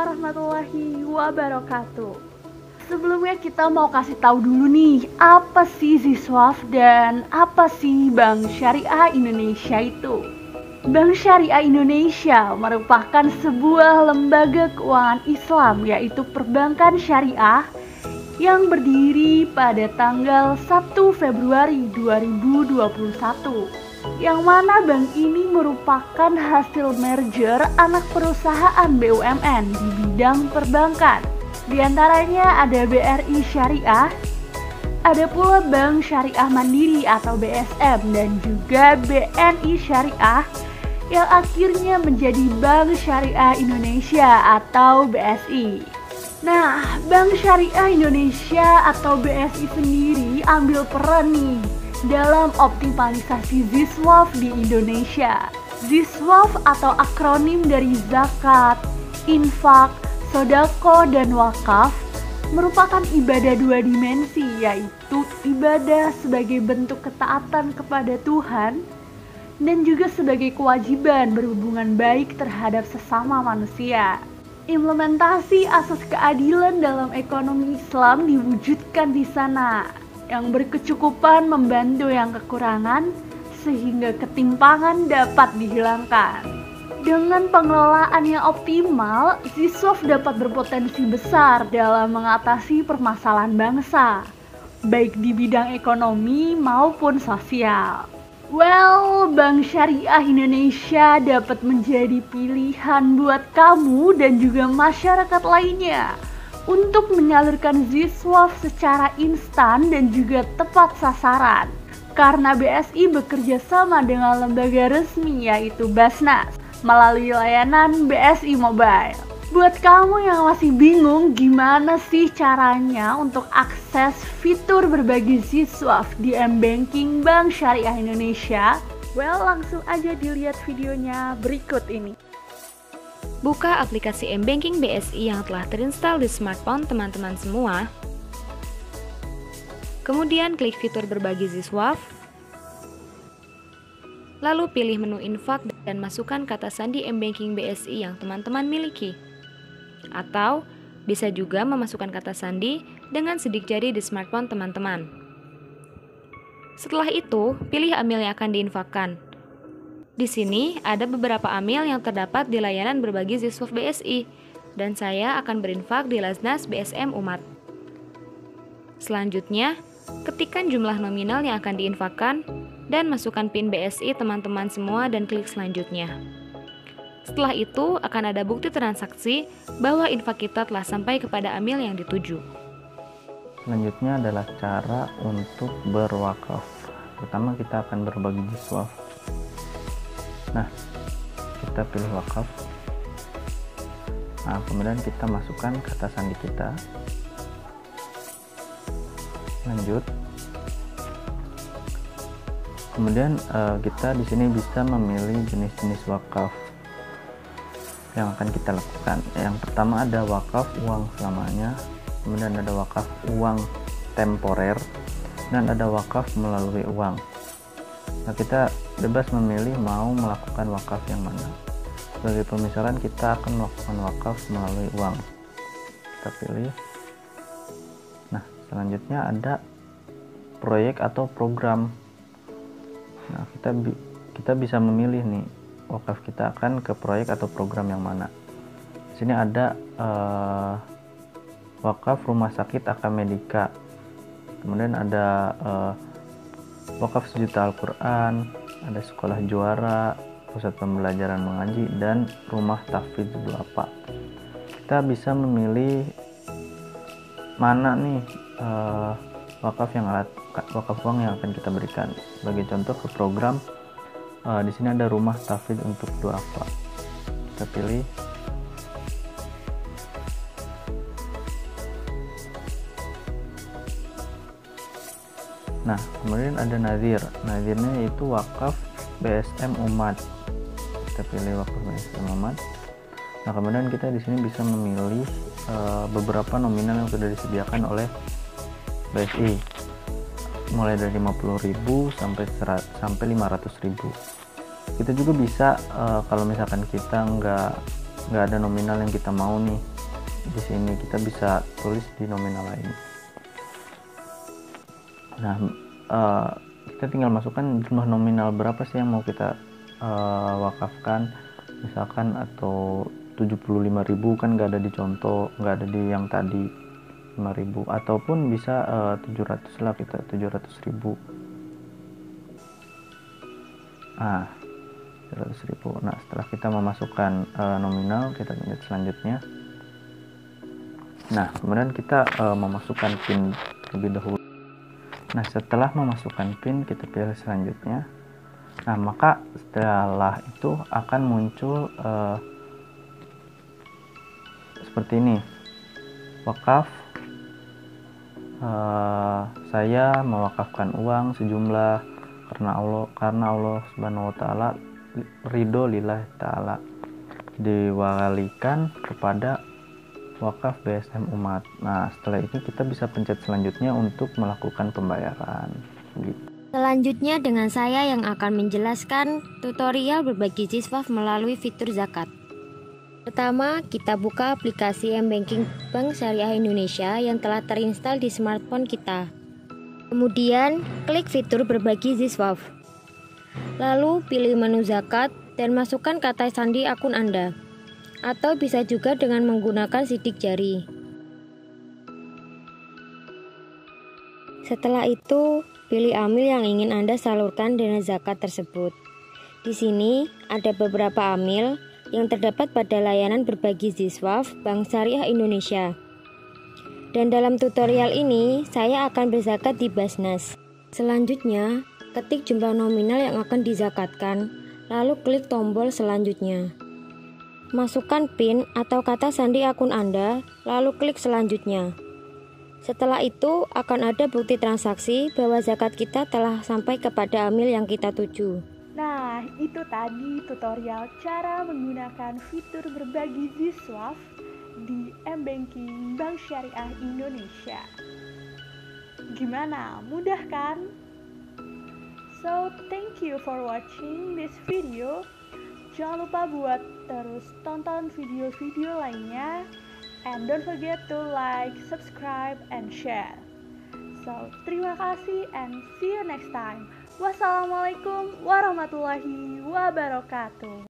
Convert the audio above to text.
warahmatullahi wabarakatuh. Sebelumnya kita mau kasih tahu dulu nih, apa sih ZISWAF dan apa sih Bank Syariah Indonesia itu? Bank Syariah Indonesia merupakan sebuah lembaga keuangan Islam, yaitu perbankan syariah yang berdiri pada tanggal 1 Februari 2021, yang mana bank ini merupakan hasil merger anak perusahaan BUMN di bidang perbankan. Di antaranya ada BRI Syariah, ada pula Bank Syariah Mandiri atau BSM, dan juga BNI Syariah yang akhirnya menjadi Bank Syariah Indonesia atau BSI. Nah, Bank Syariah Indonesia atau BSI sendiri ambil peran nih dalam optimalisasi ZISWAF di Indonesia. ZISWAF atau akronim dari zakat, infak, sodako, dan wakaf merupakan ibadah dua dimensi, yaitu ibadah sebagai bentuk ketaatan kepada Tuhan dan juga sebagai kewajiban berhubungan baik terhadap sesama manusia. Implementasi asas keadilan dalam ekonomi Islam diwujudkan di sana, yang berkecukupan membantu yang kekurangan sehingga ketimpangan dapat dihilangkan. Dengan pengelolaan yang optimal, ZISWAF dapat berpotensi besar dalam mengatasi permasalahan bangsa, baik di bidang ekonomi maupun sosial. Bank Syariah Indonesia dapat menjadi pilihan buat kamu dan juga masyarakat lainnya untuk menyalurkan ZISWAF secara instan dan juga tepat sasaran. Karena BSI bekerja sama dengan lembaga resmi yaitu Basnas melalui layanan BSI Mobile. Buat kamu yang masih bingung gimana sih caranya untuk akses fitur berbagi ZISWAF di M-Banking Bank Syariah Indonesia, langsung aja dilihat videonya berikut ini. Buka aplikasi M-Banking BSI yang telah terinstall di smartphone teman-teman semua. Kemudian klik fitur berbagi ZISWAF. Lalu pilih menu infak dan masukkan kata sandi M-Banking BSI yang teman-teman miliki. Atau bisa juga memasukkan kata sandi dengan sidik jari di smartphone teman-teman. Setelah itu, pilih amil yang akan diinfakkan. Di sini ada beberapa amil yang terdapat di layanan berbagi ZISWAF BSI, dan saya akan berinfak di Lasnas BSM Umat. Selanjutnya, ketikkan jumlah nominal yang akan diinfakkan dan masukkan PIN BSI teman-teman semua dan klik selanjutnya. Setelah itu akan ada bukti transaksi bahwa infak kita telah sampai kepada amil yang dituju. Selanjutnya adalah cara untuk berwakaf. Pertama kita akan berbagi ZISWAF. Nah, kita pilih wakaf. Nah, kemudian kita masukkan kata sandi kita. Lanjut. Kemudian kita di sini bisa memilih jenis-jenis wakaf yang akan kita lakukan. Yang pertama ada wakaf uang selamanya, kemudian ada wakaf uang temporer, dan ada wakaf melalui uang. Nah, kita bebas memilih mau melakukan wakaf yang mana. Sebagai pemisalan kita akan melakukan wakaf melalui uang. Kita pilih. Nah, selanjutnya ada proyek atau program. Nah, kita bisa memilih nih wakaf kita akan ke proyek atau program yang mana. Di sini ada wakaf rumah sakit Akamedika, kemudian ada wakaf sejuta Al-Quran, ada sekolah juara, pusat pembelajaran mengaji, dan rumah tahfidz duafa. Kita bisa memilih mana nih wakaf uang yang akan kita berikan. Sebagai contoh ke program, di sini ada rumah tahfidz untuk duafa. Kita pilih. Nah, kemudian ada nazir. Nazirnya yaitu wakaf BSM Umat. Kita pilih wakaf BSM Umat. Nah, kemudian kita di sini bisa memilih beberapa nominal yang sudah disediakan oleh BSI. Mulai dari 50.000 sampai 500.000. Kita juga bisa kalau misalkan kita nggak ada nominal yang kita mau nih, di sini kita bisa tulis di nominal lain. Nah, kita tinggal masukkan jumlah nominal berapa sih yang mau kita wakafkan, misalkan atau 75.000 kan nggak ada di contoh, nggak ada di yang tadi 5.000, ataupun bisa 700 lah, kita 700.000. Nah, 700.000. Nah, setelah kita memasukkan nominal, kita lanjut selanjutnya. Nah, kemudian kita memasukkan PIN terlebih dahulu. Nah, setelah memasukkan PIN, kita pilih selanjutnya. Nah, maka setelah itu akan muncul seperti ini. Wakaf, saya mewakafkan uang sejumlah karena Allah Subhanahu wa taala, ridho lillahi taala, diwalikan kepada wakaf BSM Umat. Nah, setelah itu kita bisa pencet selanjutnya untuk melakukan pembayaran gitu. Selanjutnya dengan saya yang akan menjelaskan tutorial berbagi siswa melalui fitur zakat. Pertama, kita buka aplikasi M-Banking Bank Syariah Indonesia yang telah terinstall di smartphone kita. Kemudian, klik fitur berbagi Ziswaf. Lalu, pilih menu zakat dan masukkan kata sandi akun Anda. Atau bisa juga dengan menggunakan sidik jari. Setelah itu, pilih amil yang ingin Anda salurkan dana zakat tersebut. Di sini, ada beberapa amil yang terdapat pada layanan berbagi Ziswaf Bank Syariah Indonesia. Dan dalam tutorial ini, saya akan berzakat di Basnas. Selanjutnya, ketik jumlah nominal yang akan dizakatkan, lalu klik tombol selanjutnya. Masukkan PIN atau kata sandi akun Anda, lalu klik selanjutnya. Setelah itu, akan ada bukti transaksi bahwa zakat kita telah sampai kepada amil yang kita tuju. Nah, itu tadi tutorial cara menggunakan fitur berbagi Ziswaf di M-Banking Bank Syariah Indonesia. Gimana? Mudah kan? So, thank you for watching this video. Jangan lupa buat terus tonton video-video lainnya. And don't forget to like, subscribe, and share. So, terima kasih and see you next time. Wassalamualaikum warahmatullahi wabarakatuh.